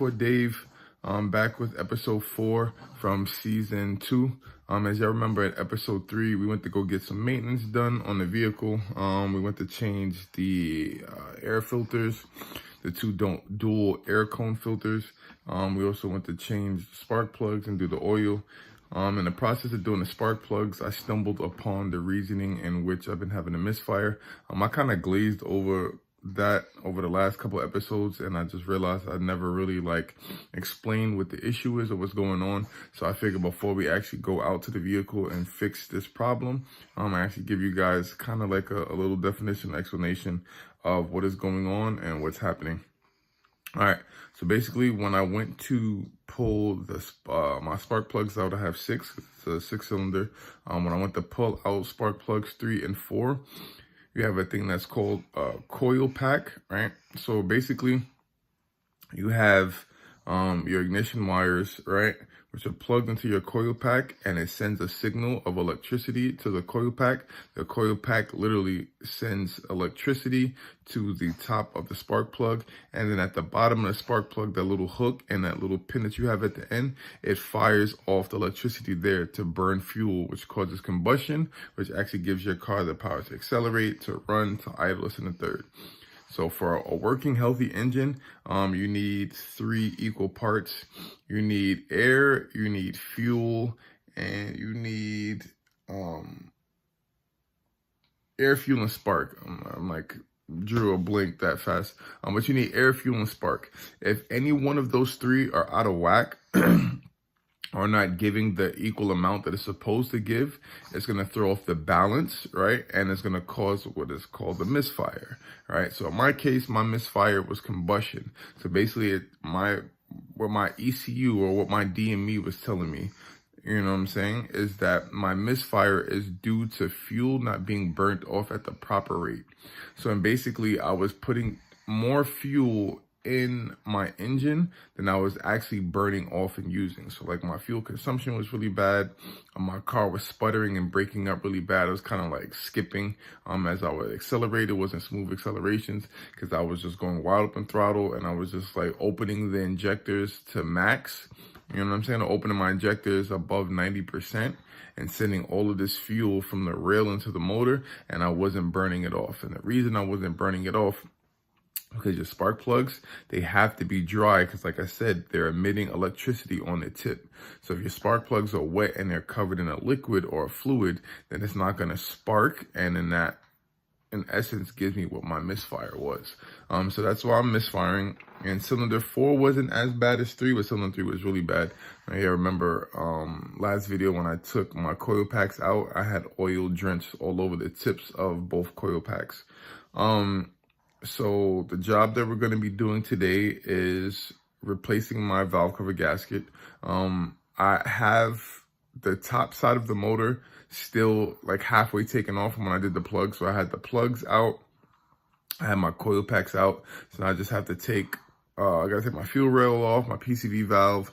Transport Dave, back with episode 4 from season 2. As y'all remember, at episode 3, we went to go get some maintenance done on the vehicle. We went to change the air filters, the two dual air cone filters. We also went to change spark plugs and do the oil. In the process of doing the spark plugs, I stumbled upon the reasoning in which I've been having a misfire. I kind of glazed over that over the last couple episodes, and I just realized I never really explained what the issue is or what's going on. So I figured before we actually go out to the vehicle and fix this problem, I actually give you guys kind of like a little definition, explanation of what is going on and what's happening. All right, so basically when I went to pull the my spark plugs out, I have 6, it's a 6-cylinder. When I went to pull out spark plugs 3 and 4, you have a thing that's called a coil pack, right? So basically you have your ignition wires, right, which are plugged into your coil pack, and it sends a signal of electricity to the coil pack. The coil pack literally sends electricity to the top of the spark plug, and then at the bottom of the spark plug, that little hook and that little pin that you have at the end, it fires off the electricity there to burn fuel, which causes combustion, which actually gives your car the power to accelerate, to run, to idle, and a third. So for a working, healthy engine, you need 3 equal parts. You need air, you need fuel, and you need air, fuel, and spark. I'm like, drew a blank that fast. But you need air, fuel, and spark. If any one of those 3 are out of whack, are not giving the equal amount that it's supposed to give, it's going to throw off the balance, right? And it's going to cause what is called a misfire, right? So in my case, my misfire was combustion. So basically what my ECU or what my DME was telling me, you know what I'm saying, is that my misfire is due to fuel not being burnt off at the proper rate. So and basically I was putting more fuel in my engine than I was actually burning off and using. So like my fuel consumption was really bad. My car was sputtering and breaking up really bad. It was kind of like skipping as I would accelerate. It wasn't smooth accelerations because I was just going wide open throttle, and I was just like opening the injectors to max. You know what I'm saying? Opening my injectors above 90% and sending all of this fuel from the rail into the motor, and I wasn't burning it off. And the reason I wasn't burning it off, because your spark plugs, they have to be dry because, like I said, they're emitting electricity on the tip. So if your spark plugs are wet and they're covered in a liquid or a fluid, then it's not going to spark, and then that, in essence, gives me what my misfire was. So that's why I'm misfiring. And cylinder 4 wasn't as bad as 3, but cylinder 3 was really bad. I remember last video when I took my coil packs out, I had oil drenched all over the tips of both coil packs. So the job that we're going to be doing today is replacing my valve cover gasket. I have the top side of the motor still like halfway taken off from when I did the plugs. So I had the plugs out, I had my coil packs out. So now I just have to take, I got to take my fuel rail off, my PCV valve,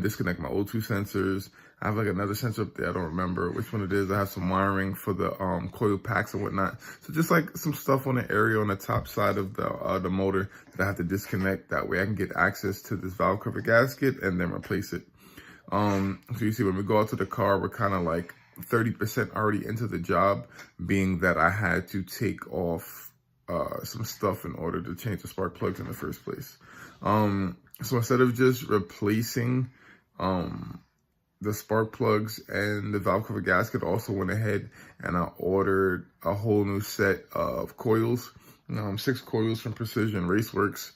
disconnect my O2 sensors. I have like another sensor up there. I don't remember which one it is. I have some wiring for the coil packs and whatnot. So just like some stuff on the area on the top side of the motor that I have to disconnect. That way I can get access to this valve cover gasket and then replace it. So you see when we go out to the car, we're kind of like 30% already into the job, being that I had to take off some stuff in order to change the spark plugs in the first place. So instead of just replacing the spark plugs and the valve cover gasket, also went ahead and I ordered a whole new set of coils, 6 coils from Precision Raceworks.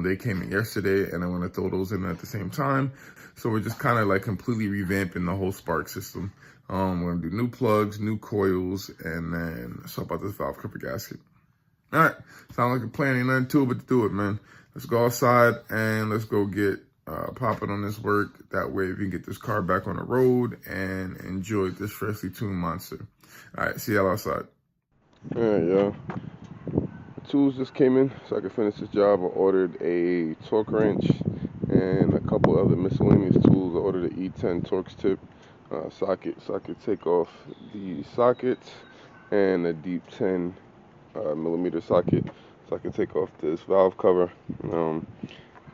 They came in yesterday, and I'm going to throw those in at the same time. So we're just kind of like completely revamping the whole spark system. We're going to do new plugs, new coils, and then swap out this valve cover gasket. All right, sound like a plan. Ain't nothing to it but to do it, man. Let's go outside and let's go get popping on this work. That way we can get this car back on the road and enjoy this freshly tuned monster. All right, see y'all outside. All right, y'all. The tools just came in so I could finish this job. I ordered a torque wrench and a couple other miscellaneous tools. I ordered an E10 Torx tip socket so I could take off the socket, and a deep 10 millimeter socket so I can take off this valve cover.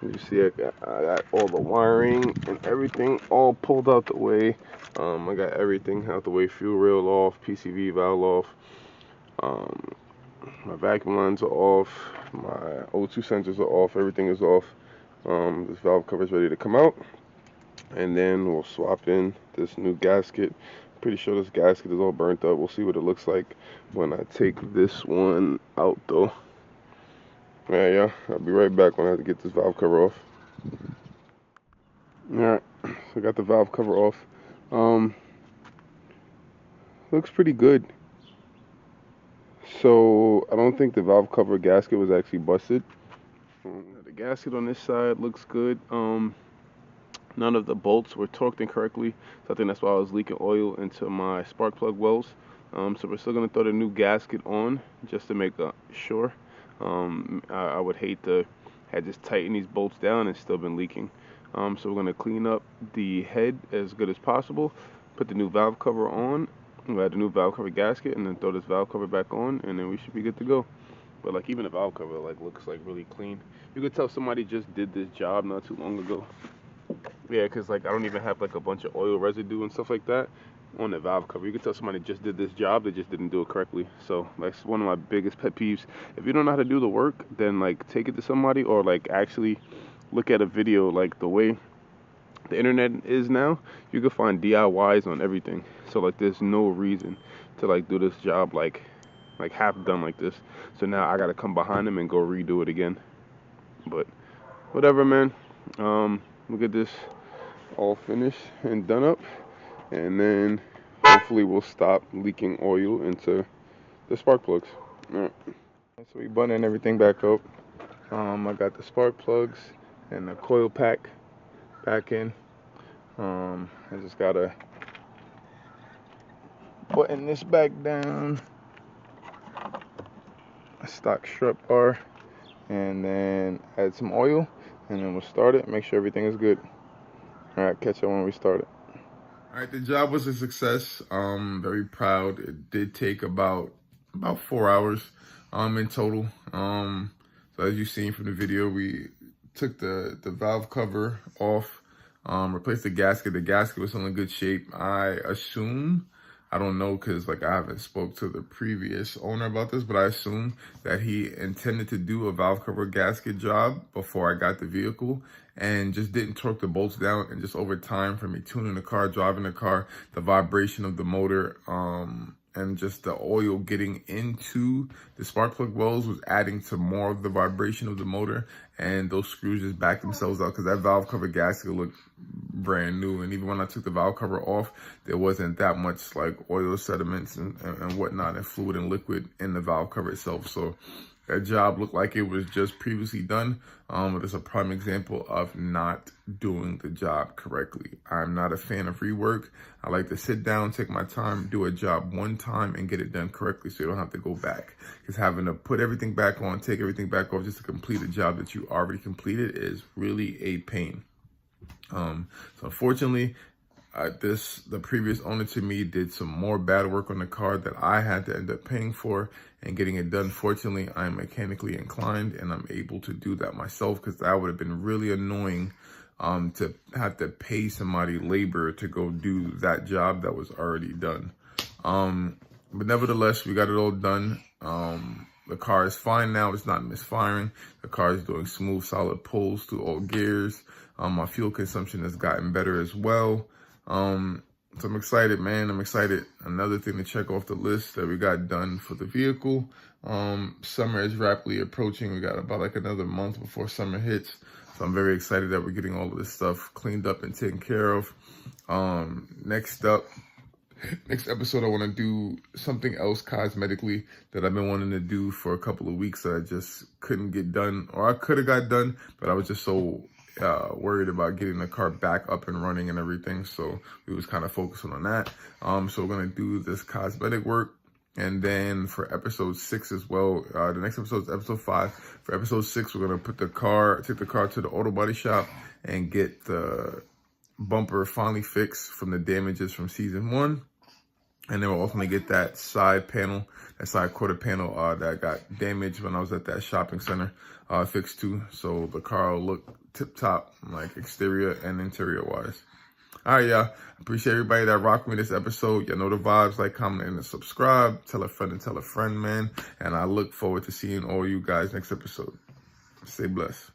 You see, I got all the wiring and everything all pulled out the way. I got everything out the way, fuel rail off, PCV valve off. My vacuum lines are off, my O2 sensors are off, everything is off. This valve cover is ready to come out, and then we'll swap in this new gasket. Pretty sure this gasket is all burnt up. We'll see what it looks like when I take this one out though. Yeah, I'll be right back when I have to get this valve cover off. Alright, so I got the valve cover off. Looks pretty good. So I don't think the valve cover gasket was actually busted. The gasket on this side looks good. None of the bolts were torqued incorrectly, so I think that's why I was leaking oil into my spark plug wells. So we're still gonna throw the new gasket on just to make sure. I would hate to have just tightened these bolts down and still been leaking. So we're gonna clean up the head as good as possible, put the new valve cover on, we'll add the new valve cover gasket, and then throw this valve cover back on, and then we should be good to go. But like even the valve cover like looks like really clean. You could tell somebody just did this job not too long ago. Yeah, because like I don't even have like a bunch of oil residue and stuff like that on the valve cover. You can tell somebody just did this job, they just didn't do it correctly. So that's one of my biggest pet peeves. If you don't know how to do the work, then like take it to somebody, or like actually look at a video. Like the way the internet is now, you can find DIYs on everything. So like there's no reason to like do this job like half done like this. So now I gotta come behind them and go redo it again. But whatever, man. We'll get this all finished and done up, and then hopefully we'll stop leaking oil into the spark plugs. All right. So we buttoning everything back up. I got the spark plugs and the coil pack back in. I just gotta button this back down, a stock strut bar, and then add some oil, and then we'll start it, make sure everything is good. All right, catch you when we start it. All right, the job was a success. Very proud. It did take about 4 hours in total. So as you've seen from the video, we took the valve cover off, replaced the gasket. The gasket was still in good shape. I assume, I don't know, because like I haven't spoke to the previous owner about this, but I assume that he intended to do a valve cover gasket job before I got the vehicle, and just didn't torque the bolts down. And just over time, from me tuning the car, driving the car, the vibration of the motor, and just the oil getting into the spark plug wells was adding to more of the vibration of the motor, and those screws just backed themselves out because that valve cover gasket looked brand new. And even when I took the valve cover off, there wasn't that much like oil sediments and whatnot, and fluid and liquid in the valve cover itself. So that job looked like it was just previously done, but it's a prime example of not doing the job correctly. I'm not a fan of rework. I like to sit down, take my time, do a job one time, and get it done correctly so you don't have to go back. Because having to put everything back on, take everything back off just to complete a job that you already completed is really a pain. So unfortunately, the previous owner to me did some more bad work on the car that I had to end up paying for and getting it done. Fortunately, I'm mechanically inclined and I'm able to do that myself, because that would have been really annoying to have to pay somebody labor to go do that job that was already done. But nevertheless, we got it all done. The car is fine now. It's not misfiring. The car is doing smooth, solid pulls through all gears. My fuel consumption has gotten better as well. So I'm excited, man. I'm excited. Another thing to check off the list that we got done for the vehicle. Summer is rapidly approaching. We got about like another month before summer hits. So I'm very excited that we're getting all of this stuff cleaned up and taken care of. Next episode, I want to do something else cosmetically that I've been wanting to do for a couple of weeks that I just couldn't get done, or I could have got done, but I was just so worried about getting the car back up and running and everything. So we was kind of focusing on that. So we're going to do this cosmetic work. And then for episode 6 as well, the next episode is episode 5. For episode 6, we're going to take the car to the auto body shop and get the bumper finally fixed from the damages from season 1. And then we'll ultimately get that side panel, that side quarter panel that got damaged when I was at that shopping center fixed too. So the car will look tip top, like exterior and interior wise. All right, y'all. Appreciate everybody that rocked me this episode. You know the vibes. Like, comment, and subscribe. Tell a friend and tell a friend, man. And I look forward to seeing all you guys next episode. Stay blessed.